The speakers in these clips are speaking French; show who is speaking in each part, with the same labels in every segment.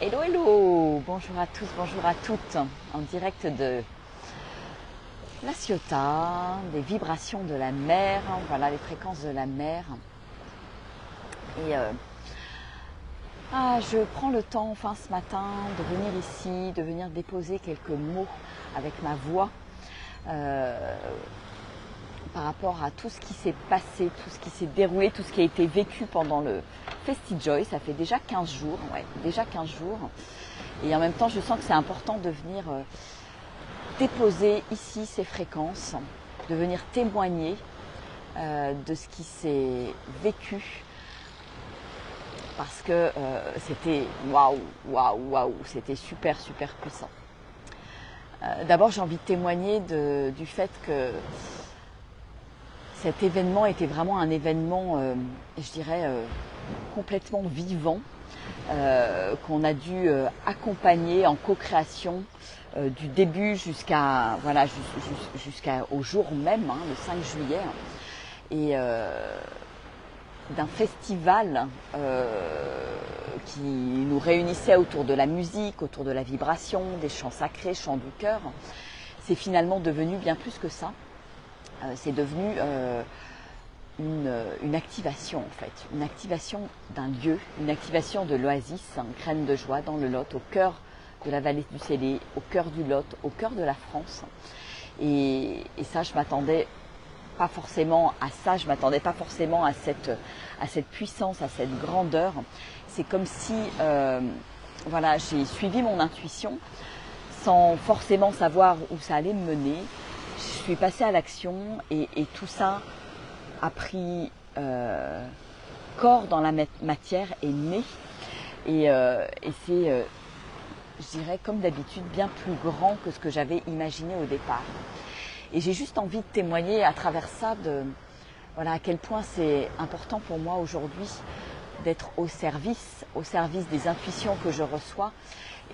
Speaker 1: Hello, hello, bonjour à tous, bonjour à toutes, en direct de La Ciotat, des vibrations de la mer, voilà les fréquences de la mer. Et je prends le temps enfin ce matin de venir ici, de venir déposer quelques mots avec ma voix par rapport à tout ce qui s'est passé, tout ce qui s'est déroulé, tout ce qui a été vécu pendant le FestiJoy. Ça fait déjà 15 jours, déjà 15 jours. Et en même temps, je sens que c'est important de venir déposer ici ces fréquences, de venir témoigner de ce qui s'est vécu. Parce que c'était waouh, c'était super puissant. D'abord, j'ai envie de témoigner du fait que cet événement était vraiment un événement, je dirais, complètement vivant, qu'on a dû accompagner en co-création du début jusqu'au jour même, le 5 juillet, et d'un festival qui nous réunissait autour de la musique, autour de la vibration, des chants sacrés, chants du cœur. C'est finalement devenu bien plus que ça. C'est devenu une activation en fait, une activation d'un lieu, une activation de l'oasis, Graines de Joie dans le Lot, au cœur de la vallée du Célé, au cœur du Lot, au cœur de la France. Et ça, je m'attendais pas forcément à ça, je m'attendais pas forcément à cette puissance, à cette grandeur. C'est comme si j'ai suivi mon intuition sans forcément savoir où ça allait me mener. Je suis passée à l'action et tout ça a pris corps dans la matière et né. Et c'est, je dirais, comme d'habitude, bien plus grand que ce que j'avais imaginé au départ. Et j'ai juste envie de témoigner à travers ça à quel point c'est important pour moi aujourd'hui d'être au service des intuitions que je reçois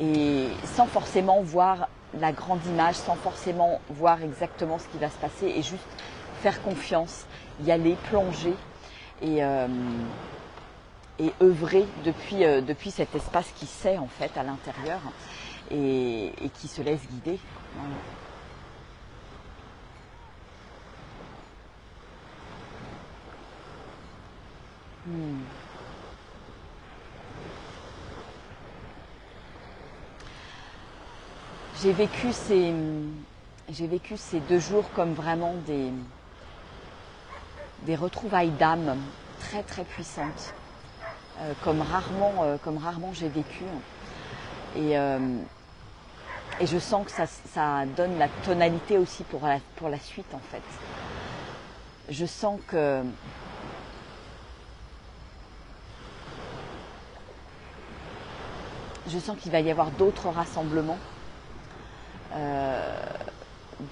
Speaker 1: et sans forcément voir la grande image, sans forcément voir exactement ce qui va se passer et juste faire confiance, y aller, plonger et œuvrer depuis cet espace qui sait en fait à l'intérieur et qui se laisse guider. Voilà. J'ai vécu ces 2 jours comme vraiment des retrouvailles d'âme très puissantes, comme rarement j'ai vécu. Et je sens que ça donne la tonalité aussi pour la suite en fait. Je sens qu'il va y avoir d'autres rassemblements,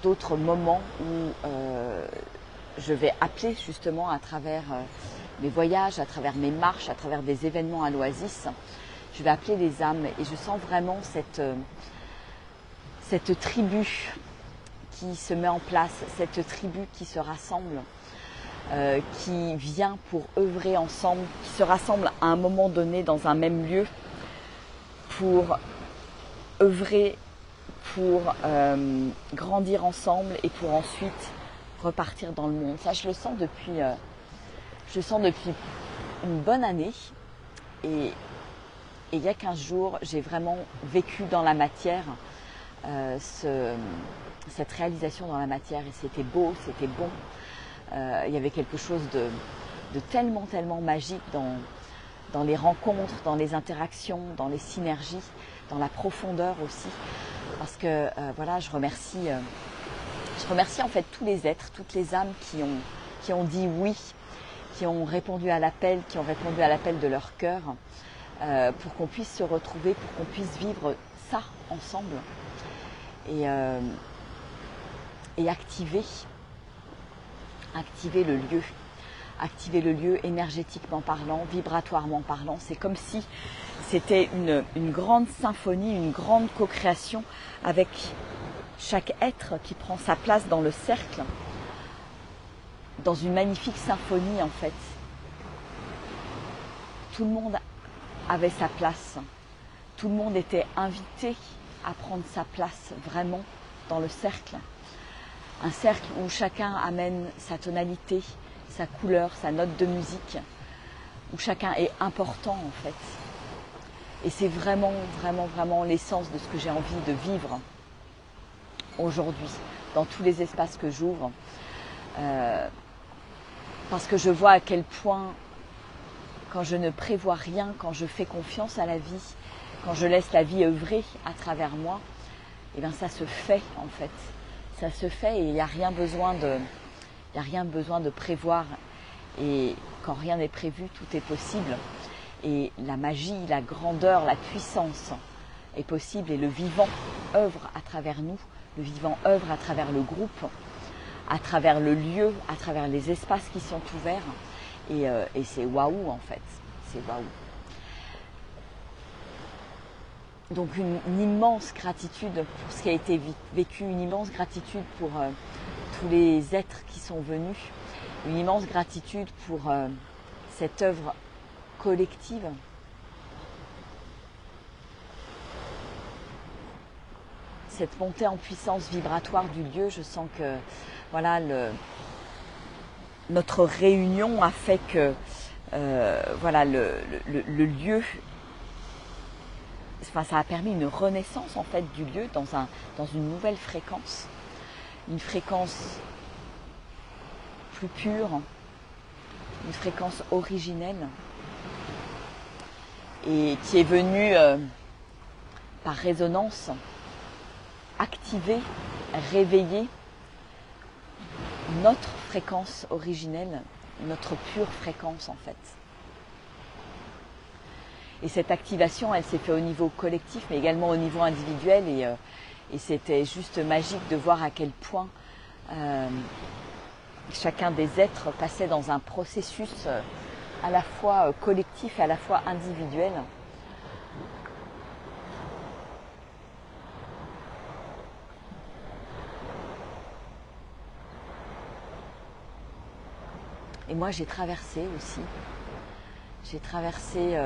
Speaker 1: d'autres moments où je vais appeler justement à travers mes voyages, à travers mes marches, à travers des événements à l'Oasis. Je vais appeler les âmes et je sens vraiment cette tribu qui se met en place, cette tribu qui se rassemble, qui vient pour œuvrer ensemble, qui se rassemble à un moment donné dans un même lieu pour œuvrer, pour grandir ensemble et pour ensuite repartir dans le monde. Ça, je le sens depuis une bonne année. Et il y a 15 jours, j'ai vraiment vécu dans la matière cette réalisation dans la matière. Et c'était beau, c'était bon. Il y avait quelque chose de tellement magique dans les rencontres, dans les interactions, dans les synergies, dans la profondeur aussi. Parce que je remercie en fait tous les êtres, toutes les âmes qui ont dit oui, qui ont répondu à l'appel, de leur cœur, pour qu'on puisse se retrouver, pour qu'on puisse vivre ça ensemble et activer le lieu énergétiquement parlant, vibratoirement parlant. C'est comme si c'était une grande symphonie, une grande co-création avec chaque être qui prend sa place dans le cercle, dans une magnifique symphonie en fait. Tout le monde avait sa place. tout le monde était invité à prendre sa place vraiment dans le cercle. Un cercle où chacun amène sa tonalité, sa couleur, sa note de musique, où chacun est important en fait. Et c'est vraiment, vraiment, vraiment l'essence de ce que j'ai envie de vivre aujourd'hui, dans tous les espaces que j'ouvre. Parce que je vois à quel point, quand je ne prévois rien, quand je fais confiance à la vie, quand je laisse la vie œuvrer à travers moi, et bien ça se fait en fait. Ça se fait et il n'y a rien besoin de prévoir. Et quand rien n'est prévu, tout est possible. Et la magie, la grandeur, la puissance est possible. Et le vivant œuvre à travers nous. Le vivant œuvre à travers le groupe, à travers le lieu, à travers les espaces qui sont ouverts. Et c'est waouh en fait. C'est waouh. Donc une immense gratitude pour ce qui a été vécu, une immense gratitude pour tous les êtres qui sont venus, une immense gratitude pour cette œuvre collective. Cette montée en puissance vibratoire du lieu, je sens que voilà, notre réunion a fait que voilà, le lieu, enfin, ça a permis une renaissance en fait du lieu dans une nouvelle fréquence, une fréquence plus pure, une fréquence originelle et qui est venue par résonance activer, réveiller notre fréquence originelle, notre pure fréquence en fait. Et cette activation, elle s'est faite au niveau collectif, mais également au niveau individuel. Et c'était juste magique de voir à quel point chacun des êtres passait dans un processus à la fois collectif et à la fois individuel. Et moi, j'ai traversé aussi. J'ai traversé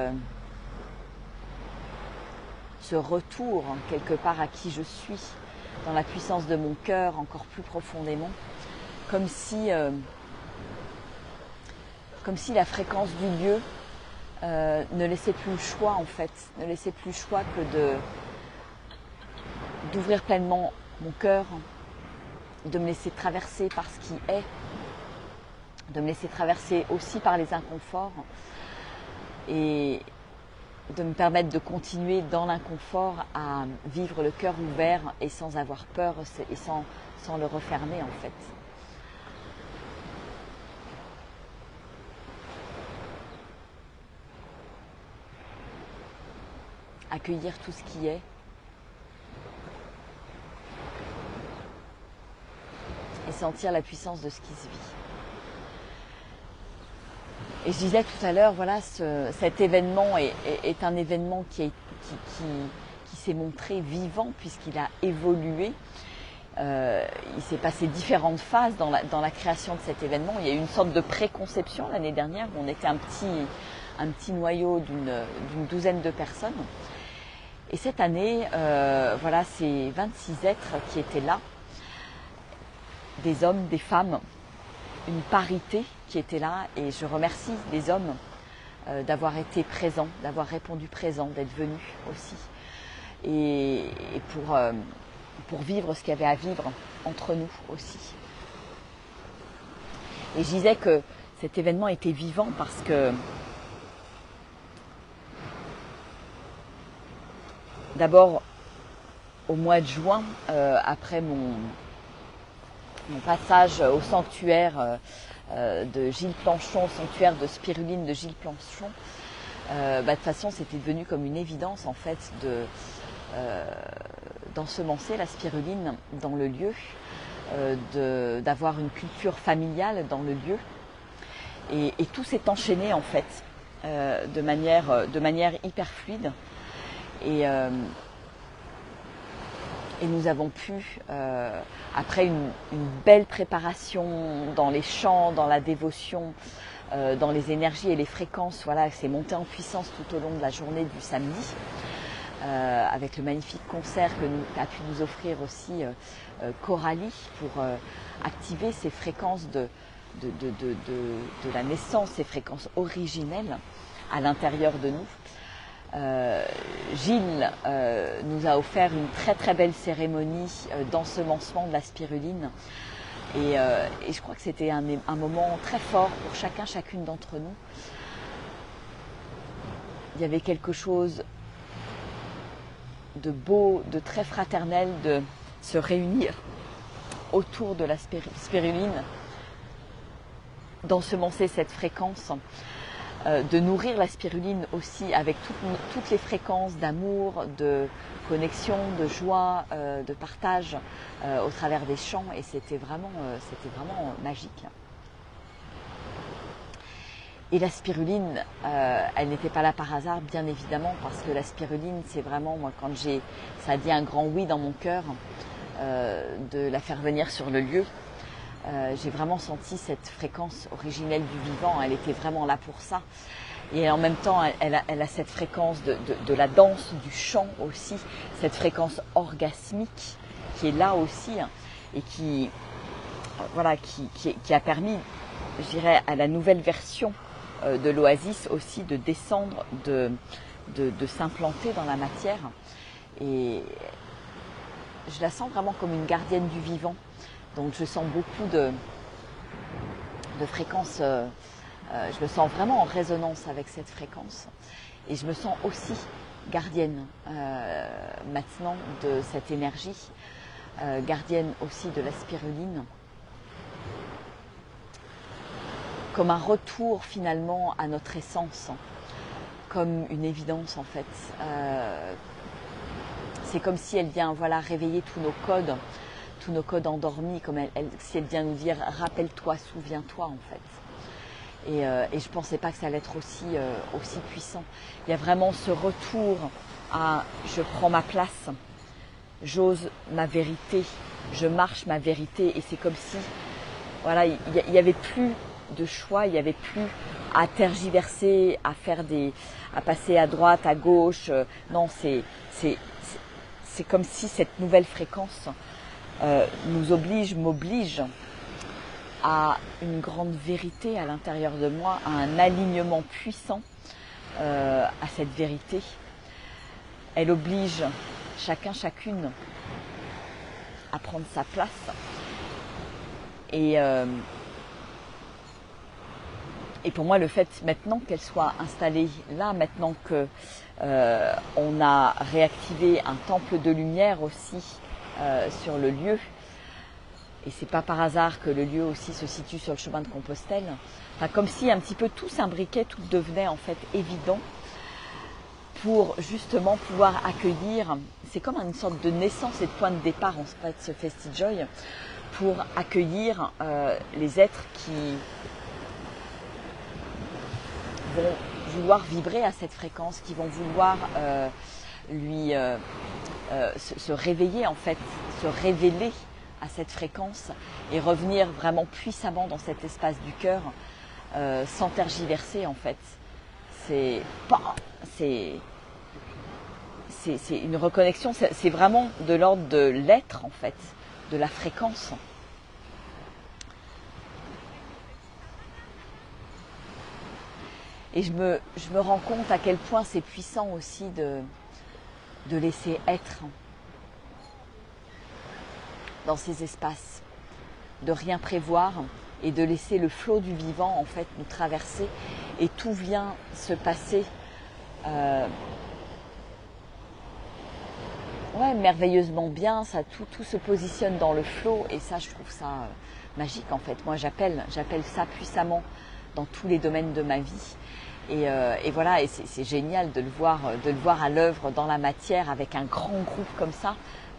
Speaker 1: ce retour, quelque part, à qui je suis, dans la puissance de mon cœur, encore plus profondément. Comme si la fréquence du lieu ne laissait plus le choix, en fait. Ne laissait plus le choix que d'ouvrir pleinement mon cœur, de me laisser traverser par ce qui est, de me laisser traverser aussi par les inconforts et de me permettre de continuer dans l'inconfort à vivre le cœur ouvert et sans avoir peur et sans le refermer en fait. Accueillir tout ce qui est et sentir la puissance de ce qui se vit. Et je disais tout à l'heure, voilà, cet événement est un événement qui s'est montré vivant puisqu'il a évolué. Il s'est passé différentes phases dans la création de cet événement. Il y a eu une sorte de préconception l'année dernière où on était un petit noyau d'une douzaine de personnes. Et cette année, voilà, c'est 26 êtres qui étaient là, des hommes, des femmes, une parité qui était là, et je remercie les hommes d'avoir été présents, d'avoir répondu présent, d'être venus aussi, et pour vivre ce qu'il y avait à vivre entre nous aussi. Et je disais que cet événement était vivant parce que d'abord au mois de juin, après mon passage au sanctuaire de Gilles Planchon, au sanctuaire de spiruline de Gilles Planchon, de toute façon c'était devenu comme une évidence en fait d'ensemencer la spiruline dans le lieu, d'avoir une culture familiale dans le lieu, et tout s'est enchaîné en fait de manière hyper fluide, et nous avons pu, après une belle préparation dans les chants, dans la dévotion, dans les énergies et les fréquences, voilà, c'est monté en puissance tout au long de la journée du samedi. avec le magnifique concert qu'a pu nous offrir aussi Coralie pour activer ces fréquences de la naissance, ces fréquences originelles à l'intérieur de nous. Gilles nous a offert une très très belle cérémonie d'ensemencement de la spiruline et je crois que c'était un moment très fort pour chacune d'entre nous. Il y avait quelque chose de beau, de très fraternel, de se réunir autour de la spiruline, d'ensemencer cette fréquence, de nourrir la spiruline aussi avec toutes les fréquences d'amour, de connexion, de joie, de partage au travers des chants, et c'était vraiment magique. Et la spiruline, elle n'était pas là par hasard, bien évidemment, parce que la spiruline, c'est vraiment, moi, quand ça a dit un grand oui dans mon cœur, de la faire venir sur le lieu, j'ai vraiment senti cette fréquence originelle du vivant. Elle était vraiment là pour ça. Et en même temps, elle a cette fréquence de la danse, du chant aussi, cette fréquence orgasmique qui est là aussi, hein, et qui a permis, je dirais, à la nouvelle version de l'Oasis aussi de descendre, de s'implanter dans la matière. Et je la sens vraiment comme une gardienne du vivant. Donc je sens beaucoup de fréquences, je me sens vraiment en résonance avec cette fréquence. Et je me sens aussi gardienne maintenant de cette énergie, gardienne aussi de la spiruline. Comme un retour finalement à notre essence, comme une évidence en fait. C'est comme si elle vient réveiller tous nos codes endormis, comme si elle vient nous dire rappelle-toi, souviens-toi en fait. Et je ne pensais pas que ça allait être aussi puissant. Il y a vraiment ce retour à je prends ma place, j'ose ma vérité, je marche ma vérité, et c'est comme si il n'y avait plus de choix, il n'y avait plus à tergiverser, à passer à droite, à gauche. Non, c'est comme si cette nouvelle fréquence m'oblige à une grande vérité à l'intérieur de moi, à un alignement puissant à cette vérité. Elle oblige chacune à prendre sa place. Et pour moi, le fait maintenant qu'elle soit installée là, maintenant que on a réactivé un temple de lumière aussi sur le lieu, et c'est pas par hasard que le lieu aussi se situe sur le chemin de Compostelle, enfin, comme si un petit peu tout s'imbriquait, tout devenait en fait évident pour justement pouvoir accueillir, c'est comme une sorte de naissance et de point de départ en fait ce FestiJoy, pour accueillir les êtres qui vont vouloir vibrer à cette fréquence, qui vont vouloir se réveiller en fait, se révéler à cette fréquence et revenir vraiment puissamment dans cet espace du cœur sans tergiverser en fait. C'est une reconnexion, c'est vraiment de l'ordre de l'être en fait, de la fréquence. Et je me rends compte à quel point c'est puissant aussi de laisser être dans ces espaces, de rien prévoir et de laisser le flot du vivant en fait nous traverser, et tout vient se passer merveilleusement bien, ça tout se positionne dans le flot, et ça je trouve ça magique en fait. Moi j'appelle ça puissamment dans tous les domaines de ma vie. Et voilà, et c'est génial de le voir à l'œuvre dans la matière avec un grand groupe comme ça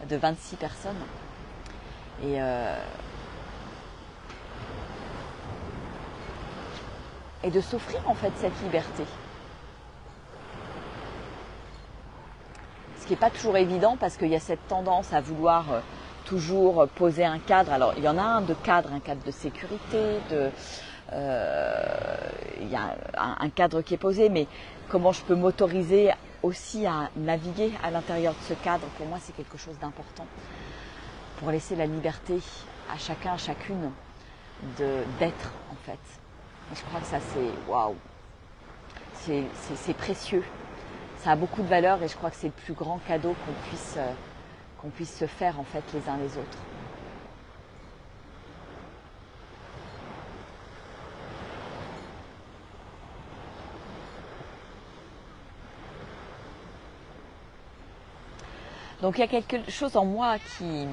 Speaker 1: de 26 personnes. Et de s'offrir en fait cette liberté. Ce qui n'est pas toujours évident, parce qu'il y a cette tendance à vouloir toujours poser un cadre. Alors il y en a un cadre de sécurité, il y a un cadre qui est posé, mais comment je peux m'autoriser aussi à naviguer à l'intérieur de ce cadre, pour moi c'est quelque chose d'important pour laisser la liberté à chacun, à chacune d'être en fait. Et je crois que ça c'est waouh, c'est précieux, ça a beaucoup de valeur et je crois que c'est le plus grand cadeau qu'on puisse se faire en fait les uns les autres. Donc il y a quelque chose en moi qui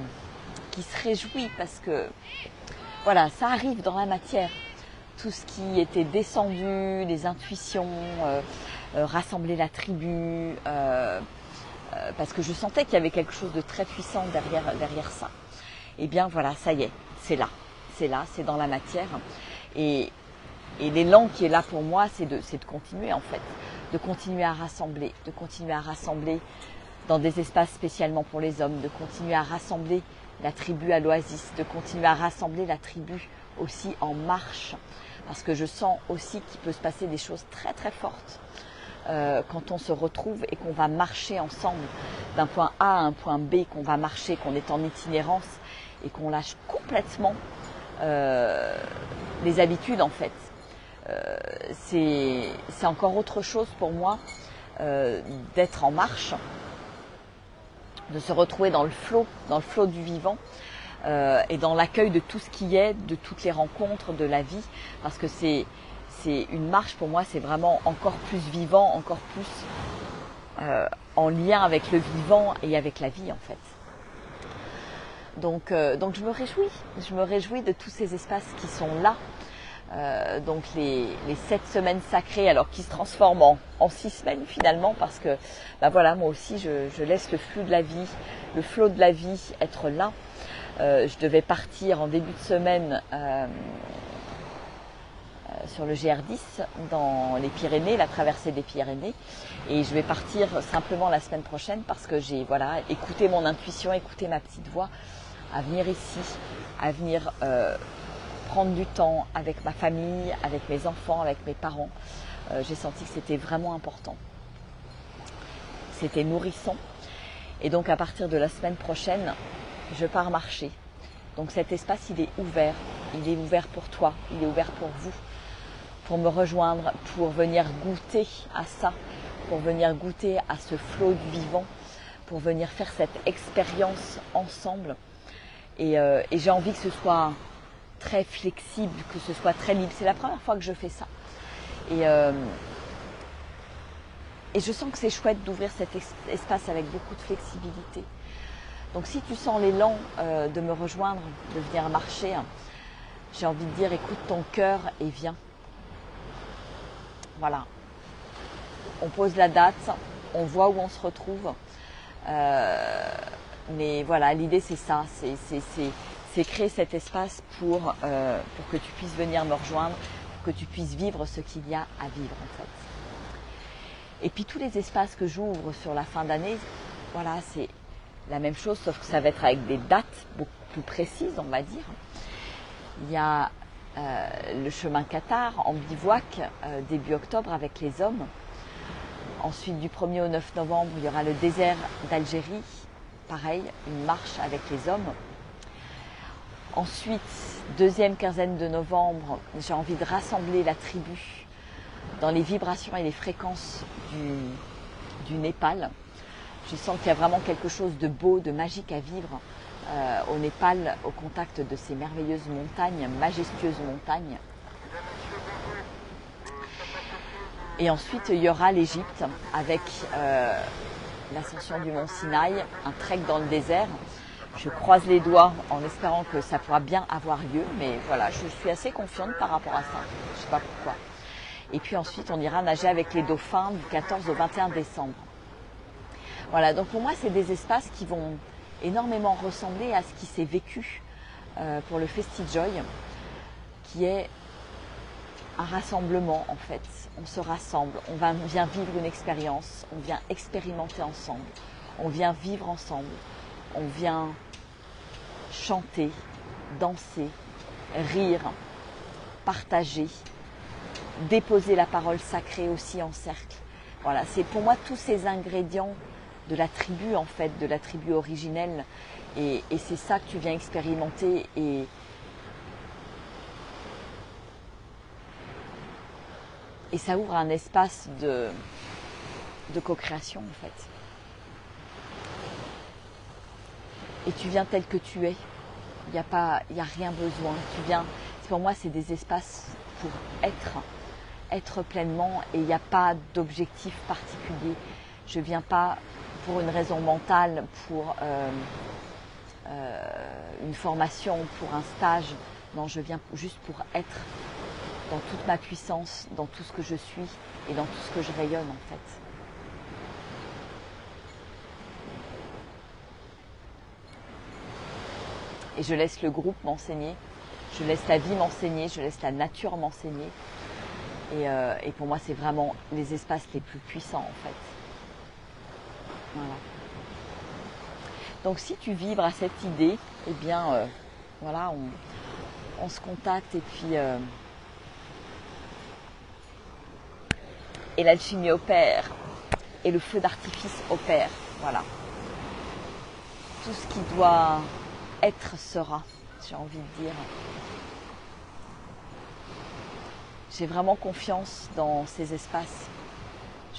Speaker 1: se réjouit parce que voilà, ça arrive dans la matière. Tout ce qui était descendu, les intuitions, rassembler la tribu, parce que je sentais qu'il y avait quelque chose de très puissant derrière ça. Et bien voilà, ça y est, c'est là, c'est dans la matière. Et l'élan qui est là pour moi, c'est de continuer en fait, de continuer à rassembler, dans des espaces spécialement pour les hommes, de continuer à rassembler la tribu à l'Oasis, de continuer à rassembler la tribu aussi en marche, parce que je sens aussi qu'il peut se passer des choses très très fortes quand on se retrouve et qu'on va marcher ensemble d'un point A à un point B, qu'on va marcher, qu'on est en itinérance et qu'on lâche complètement les habitudes en fait. C'est encore autre chose pour moi d'être en marche, de se retrouver dans le flot du vivant et dans l'accueil de tout ce qui est, de toutes les rencontres, de la vie, parce que c'est une marche pour moi, c'est vraiment encore plus vivant, encore plus en lien avec le vivant et avec la vie en fait. Donc je me réjouis de tous ces espaces qui sont là. Donc les 7 semaines sacrées, alors qui se transforment en 6 semaines finalement, parce que bah voilà, moi aussi je laisse le flux de la vie, le flot de la vie être là. Je devais partir en début de semaine sur le GR10 dans les Pyrénées, la traversée des Pyrénées, et je vais partir simplement la semaine prochaine parce que j'ai écouté mon intuition, écouté ma petite voix, à venir ici, à venir prendre du temps avec ma famille, avec mes enfants, avec mes parents. J'ai senti que c'était vraiment important. C'était nourrissant. Et donc à partir de la semaine prochaine, je pars marcher. Donc cet espace, il est ouvert. Il est ouvert pour toi, il est ouvert pour vous, pour me rejoindre, pour venir goûter à ça, pour venir goûter à ce flot du vivant, pour venir faire cette expérience ensemble. Et j'ai envie que ce soit très flexible, que ce soit très libre. C'est la première fois que je fais ça. Et je sens que c'est chouette d'ouvrir cet espace avec beaucoup de flexibilité. Donc si tu sens l'élan de me rejoindre, de venir marcher, j'ai envie de dire écoute ton cœur et viens. Voilà. On pose la date, on voit où on se retrouve. Mais voilà, l'idée c'est ça, c'est créer cet espace pour que tu puisses venir me rejoindre, pour que tu puisses vivre ce qu'il y a à vivre en fait. Et puis tous les espaces que j'ouvre sur la fin d'année, voilà, c'est la même chose, sauf que ça va être avec des dates beaucoup plus précises, on va dire. Il y a le chemin Qatar en bivouac début octobre avec les hommes. Ensuite, du 1er au 9 novembre, il y aura le désert d'Algérie, pareil, une marche avec les hommes. Ensuite, deuxième quinzaine de novembre, j'ai envie de rassembler la tribu dans les vibrations et les fréquences du Népal. Je sens qu'il y a vraiment quelque chose de beau, de magique à vivre au Népal, au contact de ces merveilleuses montagnes, majestueuses montagnes. Et ensuite, il y aura l'Égypte avec l'ascension du mont Sinaï, un trek dans le désert. Je croise les doigts en espérant que ça pourra bien avoir lieu, mais voilà, je suis assez confiante par rapport à ça. Je ne sais pas pourquoi. Et puis ensuite, on ira nager avec les dauphins du 14 au 21 décembre. Voilà, donc pour moi, c'est des espaces qui vont énormément ressembler à ce qui s'est vécu pour le FestiJoy, qui est un rassemblement en fait. On se rassemble, on vient vivre une expérience, on vient expérimenter ensemble, on vient vivre ensemble, on vient chanter, danser, rire, partager, déposer la parole sacrée aussi en cercle. Voilà, c'est pour moi tous ces ingrédients de la tribu en fait, de la tribu originelle. Et c'est ça que tu viens expérimenter. Et ça ouvre un espace de co-création en fait. Et tu viens tel que tu es. Il n'y a rien besoin. Tu viens. Pour moi, c'est des espaces pour être pleinement. Et il n'y a pas d'objectif particulier. Je ne viens pas pour une raison mentale, pour une formation, pour un stage. Non, je viens juste pour être dans toute ma puissance, dans tout ce que je suis et dans tout ce que je rayonne en fait. Et je laisse le groupe m'enseigner, je laisse la vie m'enseigner, je laisse la nature m'enseigner. Et pour moi, c'est vraiment les espaces les plus puissants en fait. Voilà. Donc si tu vibres à cette idée, eh bien voilà, on se contacte et puis et l'alchimie opère et le feu d'artifice opère. Voilà. Tout ce qui doit être sera, j'ai envie de dire. J'ai vraiment confiance dans ces espaces.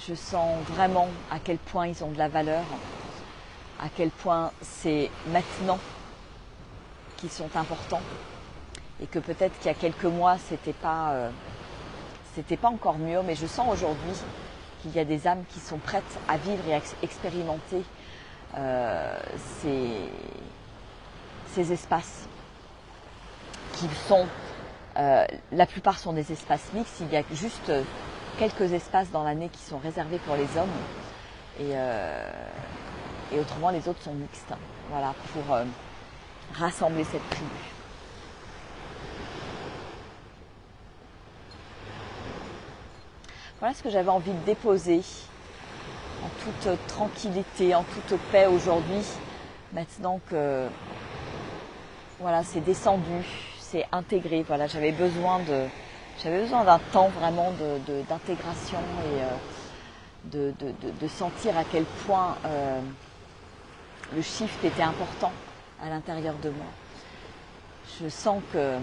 Speaker 1: Je sens vraiment à quel point ils ont de la valeur, à quel point c'est maintenant qu'ils sont importants et que peut-être qu'il y a quelques mois c'était pas encore mieux, mais je sens aujourd'hui qu'il y a des âmes qui sont prêtes à vivre et à expérimenter ces espaces qui sont, la plupart sont des espaces mixtes. Il y a juste quelques espaces dans l'année qui sont réservés pour les hommes et autrement les autres sont mixtes. Voilà, pour rassembler cette tribu. Voilà ce que j'avais envie de déposer en toute tranquillité, en toute paix aujourd'hui, maintenant que voilà, c'est descendu, c'est intégré. Voilà, j'avais besoin d'un temps vraiment d'intégration et de sentir à quel point le shift était important à l'intérieur de moi. Je sens que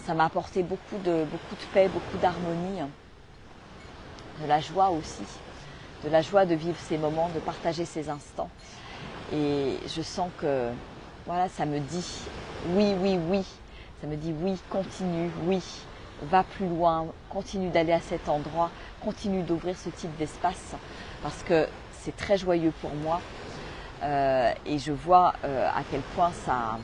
Speaker 1: ça m'a apporté beaucoup de paix, beaucoup d'harmonie, de la joie aussi, de la joie de vivre ces moments, de partager ces instants. Et je sens que voilà, ça me dit oui, oui, oui. Ça me dit oui, continue, oui, va plus loin, continue d'aller à cet endroit, continue d'ouvrir ce type d'espace parce que c'est très joyeux pour moi. Et je vois à quel point ça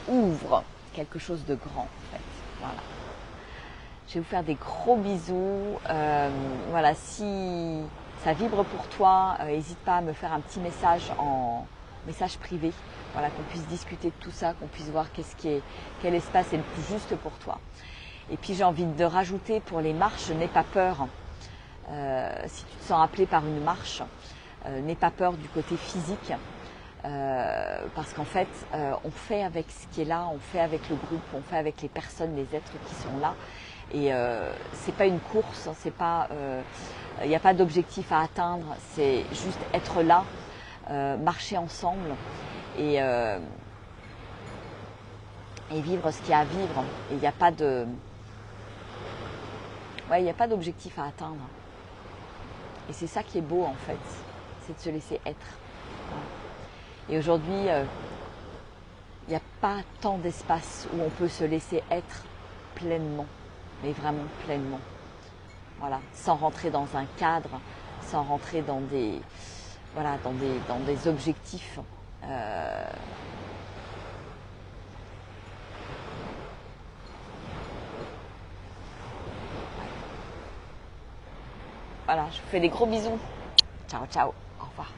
Speaker 1: ouvre quelque chose de grand en fait. Voilà. Je vais vous faire des gros bisous. Voilà, si ça vibre pour toi, n'hésite pas à me faire un petit message en message privé. Voilà, qu'on puisse discuter de tout ça, qu'on puisse voir quel espace est le plus juste pour toi. Et puis j'ai envie de rajouter pour les marches, n'aie pas peur. Si tu te sens appelé par une marche, n'aie pas peur du côté physique. Parce qu'en fait, on fait avec ce qui est là, on fait avec le groupe, on fait avec les personnes, les êtres qui sont là. Et c'est pas une course, c'est pas, il n'y a pas d'objectif à atteindre, c'est juste être là, marcher ensemble et vivre ce qu'il y a à vivre. Et il n'y a pas il n'y a pas d'objectif à atteindre. Et c'est ça qui est beau en fait, c'est de se laisser être. Et aujourd'hui, il n'y a pas tant d'espace où on peut se laisser être pleinement, mais vraiment pleinement. Voilà, sans rentrer dans un cadre, sans rentrer dans des objectifs. Voilà, je vous fais des gros bisous. Ciao, ciao, au revoir.